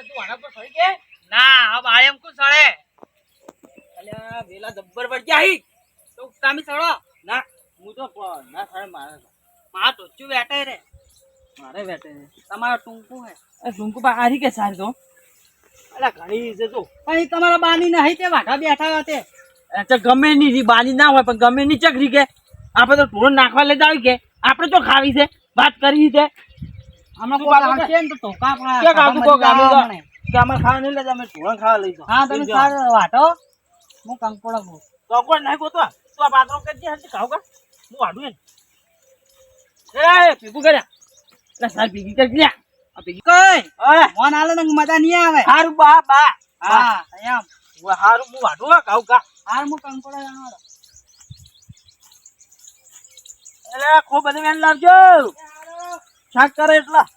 તું આના પર સળી કે ના આ બાળેમ કો સળે અલ્યા વેલા જબ્બર પડ જાય તો તમે સળો ના હું તો ના સળે મારા તો ચુ બેઠે રે મારે બેઠે તમારો ટુંકુ હે એ ટુંકુ બા આરી કે સાર તો અલ્યા ઘણી છે તો પણ તમારા બાની નહીં તે વાઢા બેઠા વાતે એટલે ગમે ની બાની ના હોય પણ ગમે ની ચકરી કે આપણે તો ઢોળ નાખવા લઈ જાવી કે આપણે તો ખાવી છે વાત કરી છે અમે કો આવશે ને તો ટોકા પણ કે કાકુ કો ગામે કે અમે ખાવા નહીં લેજા અમે ઢોળ ખાવા લઈ જાવ હા તમે સાર વાટો હું કંકોડા કો કંકોડ નહીં કો તો આ પાત્રો કરજે હજી ખાવ કા હું વાડું એ પીગુ કર્યા એટલે સાર પીગી કરી લ્યા આ પીગી કઈ ઓય મોન આલે ને મજા નહીં આવે હારું બા હા એમ હારું હું વાડું ખાવ કા હાર હું કંકોડા જાણવા એટલે ખૂબ બધી વેન લાવજો શાક કરે એટલા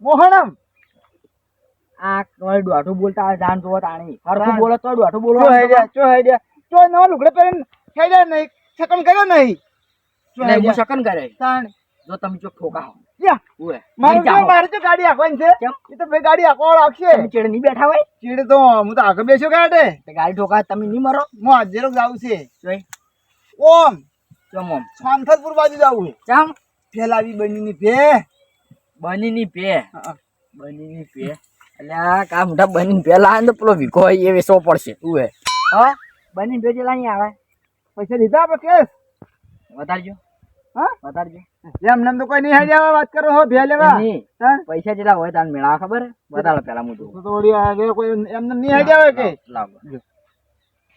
મોહનમ આ કોઈ દોઢું બોલતા જાન જોવો તાણી હરખું બોલો તો દોઢું બોલો ચો નવા લુગડે પહેરીને થઈ જાય નહીં શકન કર્યો નહીં હું શકન કરે જો તમે જો ઠોકા મારે તો ગાડી આખવાની છે એ તો ભાઈ ગાડી આખવા આવશે ચેડે નહીં બેઠા હોય ચેડે તો હું તો આગળ બેસ્યો ગાડે ગાડી ઠોકા તમે નહીં મરો હું આજે જાવું છે ઓમ ચમ ઓમ સાંથલપુર બાજુ જાવું ચમ ફેલાવી બનીની પે એટલે કા મોટા બની પેલા તો પેલો વિકો હોય એ વેચવો પડશે તું હે હા બની ભેજે લાઈ આવે પૈસા લીધા આપણે કેસ વધારજો હા વધારજો એમ નામ તો કોઈ નહીં હાઈ જાવ વાત કરો હો ભે લેવા પૈસા જેટલા હોય તાન મેળા ખબર હે બતાડો પેલા હું તો થોડી આગે કોઈ એમ નામ નહીં હાઈ જાવ કે લાવો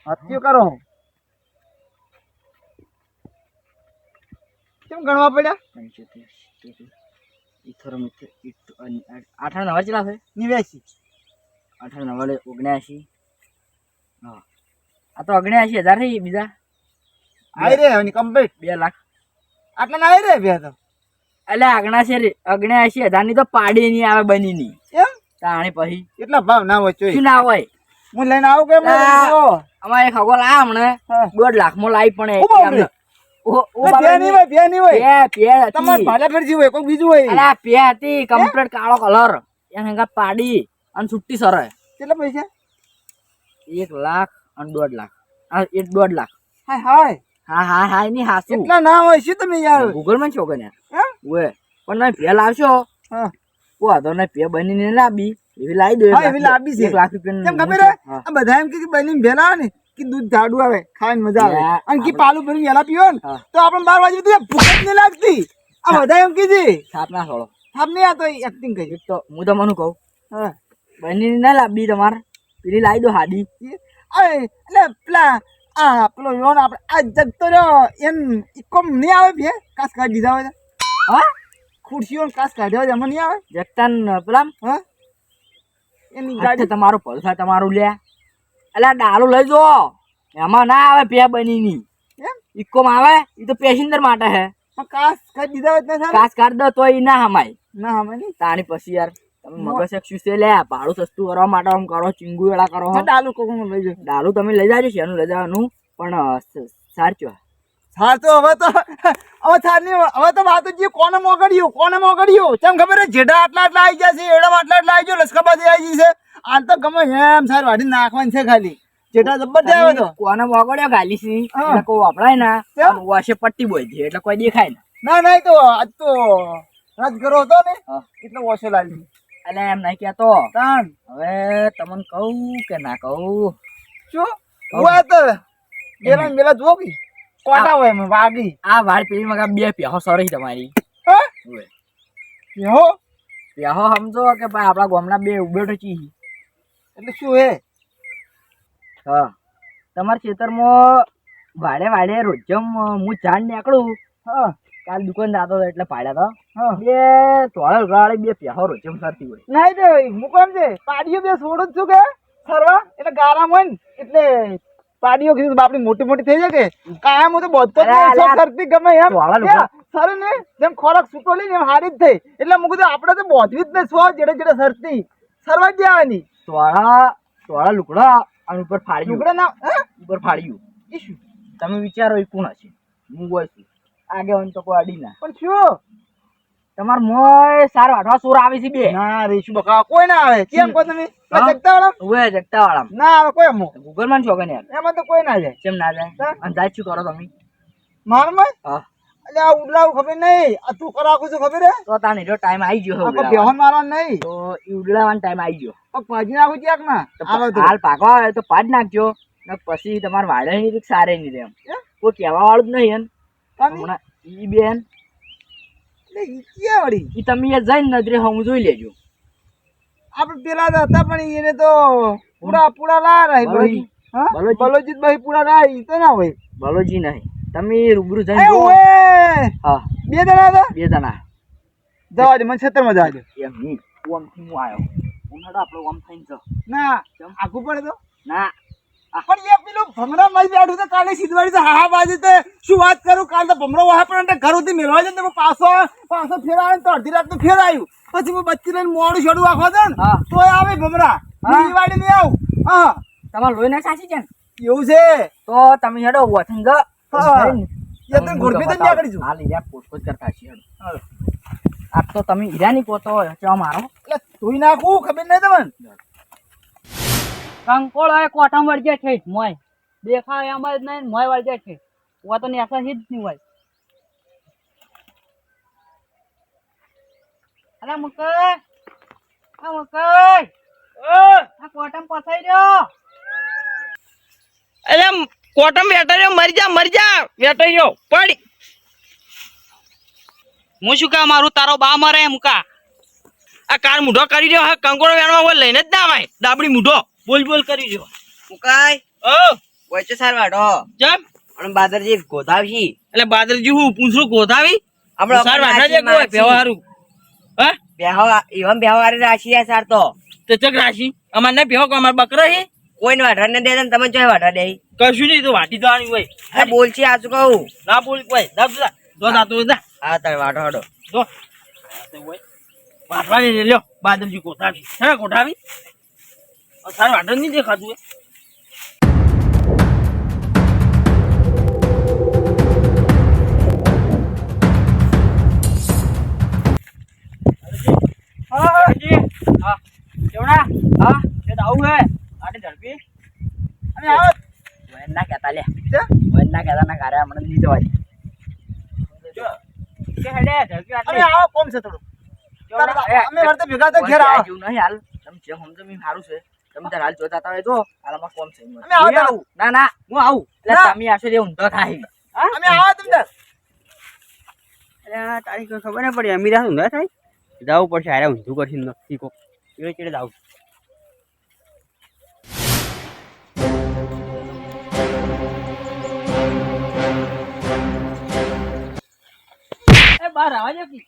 હત્યો કરો કેમ ગણવા પડ્યા 18 ચલા છે 89 18 79 હા આ તો 79,000 થઈ બીજા આઈ રે હની કમ્પ્લીટ 2 લાખ આટલા ના આઈ રે બે તો એટલે 79,000 ની તો પાડી ની આવે બની ની એમ તાણી પછી કેટલા ભાવ ના હોય ચોઈ શું ના હોય હું લઈને આવું કે અમારે ખગોલ આ હમણે 1.5 લાખ માં લાવી પણ પાડી અને છુટ્ટી સર કેટલા પૈસા 1 લાખ અને 1.5 લાખ 1.5 લાખ હા ની હાસુ એટલા ના હોય શું તમે યાર ગૂગલ માં છો કે ઓએ પણ તમે ભે લાવશો કો તો ને ભે બનીને લાવી એવી લાવી દો એવી લાવી છે 1 લાખ રૂપિયા કેમ ખબર આ બધા એમ કે બનીને ભે લાવે ને કે દૂધ જાડું આવે ખાવાની મજા આવે અને કે પાલું ભરીને વેલા પીવો ને તો આપણે 12 વાગે તો ભૂખ નહીં લાગતી આ બધા એમ કીધી થાપ ના છોડો થાપ નહીં આ તો એક્ટિંગ કરી તો હું તમને કહું હા બનીને ના લાવી તમારે પેલી લાવી દો હાડી એટલે પેલા આ પેલો લોન આપણે આ જગતો રહ્યો એમ કોમ નહીં આવે ભે કાસ કાઢી દીધા હોય હા ખુરશીઓ કાસ કાઢ્યો હોય એમાં નહીં આવે જગતાન પેલા હા એની ગાડી તમારું પૈસા તમારું લે એટલે ડાલું લઈ જો એમાં ના આવે પે બની ની એમ ઇકોમ આવે એ તો પેસેન્જર માટે હે કાસ કાઢી દીધા હોય કાસ કાઢ દો તો એ ના હમાય ને તાણી પછી યાર તમે મગજ એક શું છે લે ભાડું સસ્તું કરવા માટે આમ કરો ચીંગુ વેળા કરો ડાલુ કોક લઈ જાવ ડાલુ તમે લઈ જાજો છે એનું લઈ જવાનું પણ સાચો સાર તો હવે સાર ની હવે તો વાત જ કોને મોગડ્યું ચમ ખબર હે જેડા આટલા આવી ગયા છે એડા આટલા આવી ગયો લસકાબાજી આવી ગઈ છે આ તો ગમે એમ સાર વાડી નાખવાની છે ખાલી જેડા જબરદસ્ત આવે તો કોને મોગડ્યો ગાલી છે એટલે કોઈ વાપરાય ના વાશે પટ્ટી બોય છે એટલે કોઈ દેખાય ના તો આજ તો રાજગરો હતો ને એટલે વાશે લાવી એટલે એમ નહીં કેતો તાન હવે તમને કહું કે ના કહું શું હું તો બેલા જો કે કોટા હોય મે વાગી આ વાળ પેલી મગા બે પેહો સરી તમારી પેહો સમજો કે ભાઈ આપડા ગામના બે ઉભેટો ચી એટલે શું હે હા તમાર ખેતરમાં વાડે રોજમ હું ચાંદ નીકળું હા કાલ દુકાન જાતો એટલે પાડ્યા તો બે તોળે ઉગાડી બે પેહો રોજમ સરતી હોય નહીં તો હું કેમ છે પાડીઓ બે છોડું છું કે સરવા એટલે ગારામ હોય ને એટલે પાડીઓ કીધું બાપડી મોટી મોટી થઈ જાય કે કાયમ હું તો બધો સરતી ગમે એમ સર ને જેમ ખોરાક છૂટો લઈને એમ હારી જ થઈ એટલે હું કીધું આપણે તો બોધવી જ નહીં સો જેડે જેડે સરતી સરવા જ દેવાની તોળા લુકડા અને ઉપર ફાડ્યું લુકડા ના ઉપર ફાડ્યું એ શું તમે વિચારો એ કોણ હશે હું હોય છું આગેવાન તો કોઈ અડી ના પણ શું તમાર મોય સારો આઠવા સોર આવે છે બે ના રેશું બકા કોઈ ના આવે કેમ કો તમે જગતા વાળા ઓય જગતા વાળા ના આવે કોઈ અમો ગૂગલ માં છો કે યાર એમાં તો કોઈ ના જાય કેમ ના જાય અને જાય શું કરો તમે મારમાં હા એટલે આ ઉડલાવ ખબર નહીં આ તું કરાકું છું ખબર હે તો તાને જો ટાઈમ આવી ગયો આ બેહન મારવા નહીં તો ઈ ઉડલાવાનો ટાઈમ આવી ગયો પાજી નાખું ક્યાંક ના આવે તો હાલ પાકો આવે તો પાડ નાખજો ને પછી તમાર વાડે ની રીત સારે ની રે એમ કોઈ કહેવા વાળું જ નહીં એમ હમણાં ઈ બેન એટલે ઈ ક્યાં વળી ઈ તમે એ જઈને નજરે હમ જોઈ લેજો આપણે પેલા તો હતા પણ એને તો પૂરા લા રહી ભાઈ હા બલોજી ભાઈ પૂરા લા ઈ તો ના હોય બલોજી નહીં તમે રૂબરૂ જઈને એ ઓએ હા બે જણા હતા બે જણા જવા દે મને 76 માં જવા દે એમ નહીં ઓમ થી હું આવ્યો ઉનાળો આપણો ઓમ થઈને જો ના આખું પડે તો ના પણ એ પેલો ભમરા મઈ બેઠું તો કાલે સિદ્ધવાડી તો હા બાજુ તે શું વાત કરું કાલ તો ભમરો વાહ પણ ઘરોથી મેળવા છે ને પાછો ફેરાવે તો અડધી રાત તો ફેરાયું પછી હું બચ્ચી લઈને મોડું છોડું આખો છે ને તો આવે ભમરા દિવાળી નહીં આવું હા તમારે લોહી ના સાચી છે ને એવું છે તો તમે હેડો વથન જો એ તો ઘોડપી તો ન્યા કરી છું હાલ હીરા પોસ્ટ કરતા છીએ આ તો તમે હીરાની પોતો ચા મારો એટલે ધોઈ નાખું ખબર નહીં તમને કંકોળ હોય કોઠમ વળજે છે મોય દેખાય એમ જ નહીં મોય વળજે છે ઓ તો નેસા જ નહીં હોય અરે મુકઈ આ મુકઈ આ કોઠમ પસાઈ રહ્યો અરે કોટમ વેટર્યો મરી જા વેટર્યો પડી હું શું કા મારું તારો બા મરે મુકા આ કાર મૂઢો કરી રહ્યો હે કંકોડો વેણવા હોય લઈને જ ના આવે ડાબડી મૂઢો બોલ કરી રહ્યો મુકાય ઓ વચ્ચે સાર વાડો જમ અને બાદરજી ગોધાવશી એટલે બાદરજી હું પૂંછડું ગોધાવી આપણે સાર વાઠા જે કોઈ વ્યવહારું હા બેહવા એવમ બેહવારે રાશિયા સાર તો ચક રાશી અમાર ને બેહો અમાર બકરા હે કોઈને વાઢા ને દે ને તમે ચોય વાઢા દે કશું નહીં તો વાટી જવાની હોય અરે બોલ છે આ શું કહું ના બોલ કોઈ દો દાતો દા હા તારે વાઢો હાડો દો વાટવાની લ્યો બાદરજી ગોઠાવી હે ગોઠાવી સાર વાટો નહીં દેખાતું ના ના હું આવું તમે આશરે ઊંધો થાય તારી કોઈ ખબર ના પડી અમીરા ઊંધા થાય જવું પડશે હારે ઊંધું કરશે નક્કી કો એ ચડે જાવ એ બાર આવા જો કી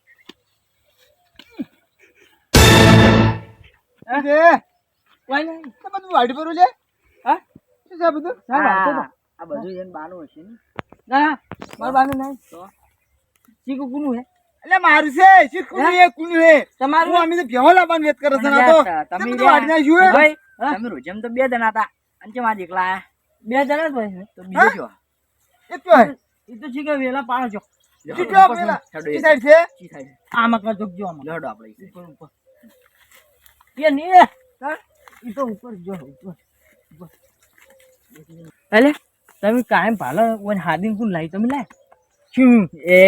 કોઈ નહીં બધું વાડી પર લે હા શું છે બધું આ બધું એમ બાનું હશે ને ના મારું બાનું નહીં તો ચીકુ કુનું હે એટલે મારું છે શું કુનું હે તમારું અમે તો ભેહો લાવવાનું વેત કરે છે ના તો તમે તો વાડી ના જુએ ભાઈ તમે રોજમ તો બે જણા હતા અને ચેમ આજ એકલા બે જણા જ ભાઈ તો બીજો છો એ તો હે એ તો ચીકુ વેલા પાડો છો ચીટો પેલા ઈ સાઈડ છે ચી થાય આમાં કા જોજો આમાં લડો આપણે ઉપર ઉપર એ ની ઈ તો ઉપર જો ઉપર એટલે તમે કાયમ ભાલો ઓન હાદીન કુન લાઈ તમે લાય શું એ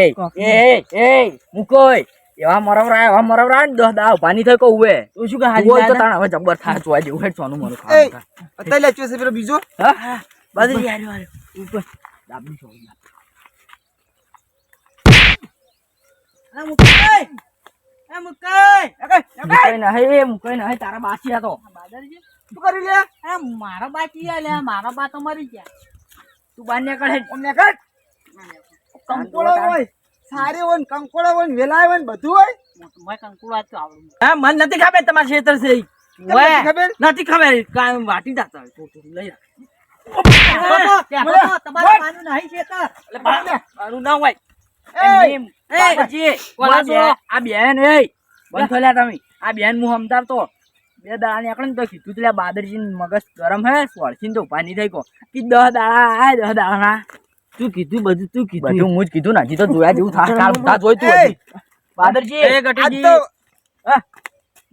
મુકોય એવા મરવરા ને 10 દાવ પાણી થઈ કો ઉવે તો શું કા બોલ તો હાદી તાણ હવે જબર થાય જોવા જેવું હેડ સોનું મરું એ ખાવા અત્યારે લેચ્યો છે પેલો બીજો હા બાદરી યાર ઉપર દાબી છો આ મુકઈ મુકઈ ના તારા બાસી હતો બાદરજી શું કરી લે આ મારા બાકી આલે મારા બા તો મરી ગયા તું બાન્ય કડે અમને કટ કંકોળો હોય સારી હોય કંકોળો હોય વેલાય હોય બધું હોય મેં કંકુડ આજ તો આવડું હા મને નથી ખબર તમારા ક્ષેત્ર છે તમને ખબર નથી ખબર કાંઈ વાટી જાતા હોય તો લઈ તમારે માનું નહીં છે તો. એટલે મારું ના હોય એ, એમ બાપુજી, કોલા છો? આ બેન એ બંધ થો લ્યા તમે આ બેન હું સમજાવતો બે દાડા નીકળે ને તો કીધું તું બાદરજી મગજ ગરમ હે સોળસી તો ઉભા નહીં થઈ કો કે 10 દાડા આ 10 દાડા ના તું કીધું બધું તું કીધું બધું હું જ કીધું ને હજી તો જોયા જેવું થાય કાલ બધા જોઈ તું એ, હજી. બાદરજી એ આજ ગટીજી તો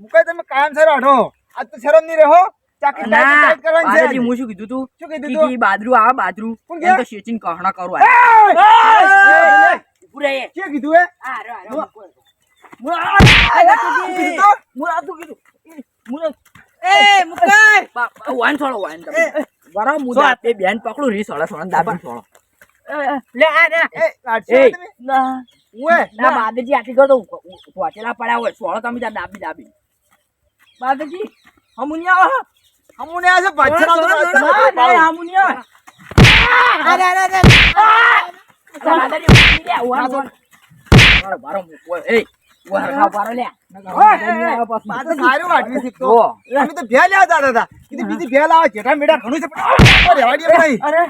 મુકાઈ તમે કાયમ સર વાઢો આજ તો શરમ નહીં રહો ચાકી ના ટાઈટ કરવાની છે બાદરજી હું શું કીધું તું શું કીધું કે તું? ઈ બાદરું આ બાદરું કોણ એમ કે? તો શેચીને કહણા કરવા એ, ઉભું રહે શું કીધું એ આ રે, આ રે. વાન છોડો વાન તમે બરાબર હું દાંતે બેન પકડું રી સોળા સોળા દાબી છોડો એ લાડશો એ તમે ના ઓએ ના બાદરજી આટલી કરો તો પહોંચેલા પડ્યા હોય સોળો તમે ત્યાં દાબી દાબી બાદરજી હમુનિયા હમુને આ છે પાછળ આવતો હમુનિયા બાદરજી બારો મૂકો એ વારખા પારો લે આ તો સારું વાટવી શીખતો અમે તો ભેલ આવતા હતા કીધું બીજી ભેલ આવે જેઠા મેઠા ઘણું છે પણ રહેવા દે નહીં અરે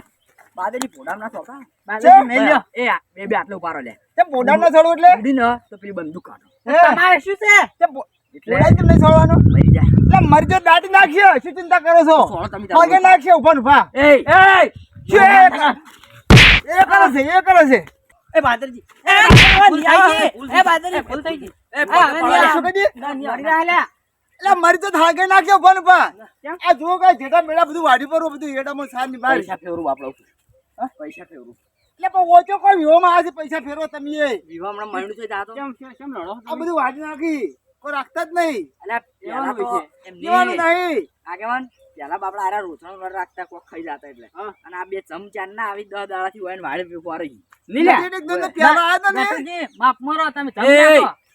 બાદરજી પોડામ ના છોકરા બાદરજી મેલ્યો એ બે બે આટલો ઉપારો લે તે બોડા ના છોડું એટલે ઉડી ન તો પેલી બંદૂક કાઢો તમારે શું છે તે બોડા કેમ નહીં છોડવાનો મરી જાય એટલે મરજો દાટી નાખ્યો શું ચિંતા કરો છો સોળો તમે પગે નાખ્યો ઉભા ને ઉભા એ શું એ કરે છે એ કરે છે એ બાદરજી એ બાદરજી ભૂલ થઈ ગઈ શું કહી એટલે મરજો થાકે નાખ્યો ઉભા ને ઉભા આ જુઓ કઈ જેઠા મેળા બધું વાડી પર બધું એડામાં સાર ની બહાર પૈસા ફેરવું બાપડો પૈસા ફેરવું એટલે પણ ઓછો કોઈ વિહોમાં આવે છે પૈસા ફેરવો તમે એ વિવાહ હમણાં મહિનું થઈ જાતો આ બધું વાડી નાખી કોઈ રાખતા જ નહીં અલ્યા પેલા તો એમ લેવાનું નહીં નહીં આગેવાન પેલા બાપડા આરા રોટણ વર રાખતા કોક ખાઈ જાતા એટલે અને આ બે ચમચા ના આવી 10 દાડાથી હોય ને વાડે પીવા રહી એક દોન તો પ્યાલા આવ્યા હતા ને બાપ મરો તમે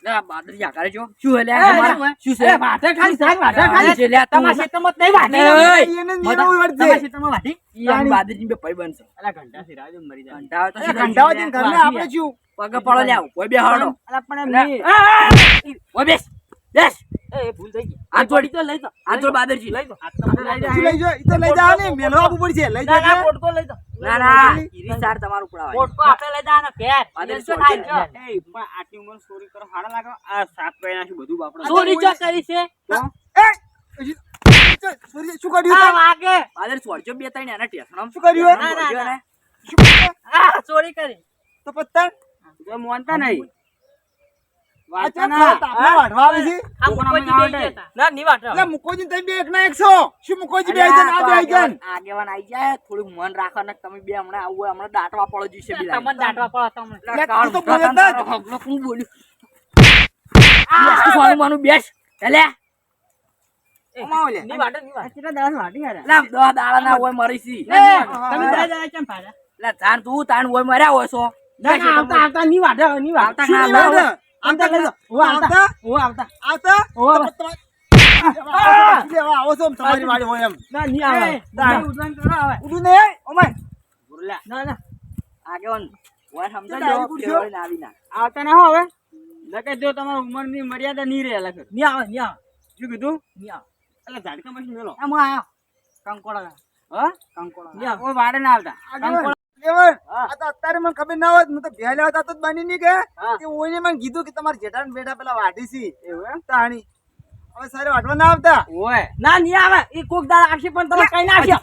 લે બાદરજી આકારે જો શું હે લે તમારા શું છે વાટે ખાલી સાહેબ વાટે ખાલી છે લે તમારા ક્ષેત્રમાં નહીં વાટે એને નીરવ વળશે. તમારા ક્ષેત્રમાં વાટી ઈ આમ બાદરજી બે ભાઈ બનશે અલા ઘંટા સિરાજો મરી જાય ઘંટા તો એટલે ઘંટાવાથી ઘરને આપણે શું પગે પડો લે કોઈ બે હાડો અલા પણ એમ નહીં ઓય બેસ બેસ એ ભૂલ થઈ ગઈ આ જોડી તો લઈ તો આ જોડ બાદરજી લઈ દો શું લઈ જાઓ? ઈ તો લઈ જાઓ ને મેલો આપવું પડશે લઈ ના ના જાઓ પોટકો લઈ દો ના ના ઈરી ચાર તમારું પડાવાય પોટકો આપે લઈ જાના ઘેર બાદરજી શું છોડી થાય દે. છે? એ પણ આટલી ઉંમર ચોરી કરો હાડા લાગે આ સાત પૈણા શું બધું બાપડો ચોરી ચો કરી છે એ હજી શું કર્યું આ તમે? વાગે બાદરજી છોડજો બે ત્રણ એના ટેસણમ શું કર્યું? ના, ના, છોડજો ને. શું કર્યું? આ ચોરી કરી તો પત્તા તો મોનતા નહીં આ ચમ ખાવા તાપમાં વાઢવા આવે છે આ મુકોજી બેહી ગયા હતા. ના ની વાટો એટલે મુકોજી તમે બે એક ના 100 શું મુકોજી બે આઈ જાય આ બે આઈ જાય આગેવાન આઈ જાય થોડું મન રાખો ને તમે બે હમણાં આવું હોય, હમણાં દાટવા પડો જશે બિલા તમને દાટવા પડો તમને એટલે તું તો બોલે જ નથી. હું બોલ્યું સોનું માનું બેસ એટલે અમાવો લે. ની વાટો ની વાટો કેટલા દાડા વાટી હારા લા 10 દાડા ના હોય મરી સી તમે દાડા દાડા કેમ પાડ્યા લા તાન તું તાન હોય મર્યા હોય છો ના ના આવતા આવતા ની વાટો ની વાટો શું નહીં વાઢે? આવતા લઈ દો ઓ આવતા ઓ આવતા આવતા ઓ આવતા. લેવા આવો છો એમ તમારી વાડી હોય એમ ના ની આવે દાડા. ની ઉડવાન કરો આવે ઉડું ને ઓમાય બોલ્યા ના ના આગેવાન હોય સમજાજો ડાયરી પૂછ્યો? ફેરવાઈને આવી ના આવતા ના હો હવે લકે જો તમારી ઉંમરની મર્યાદા નહીં રહે લકે ની આવે ની આવે શું કીધું ની આવે એટલે ઝાડકા પછી મેલો આમ આ કંકોડા હા કંકોડા ની કોઈ વાડે ના આવતા લેવણ, આ તો અત્યારે મને ખબર ના હોત, હું તો ભેળ આવતા તો જ બની નહીં કે કે ઓઈને મને કીધું કે તમારે જેઠાણ બેઠા પેલા વાઢી સી એવું એમ તાણી હવે સારે વાઢવા ના આવતા ઓય ના ની આવે ઈ કોક દાડા આવશે પણ તમે કઈ ના આવશે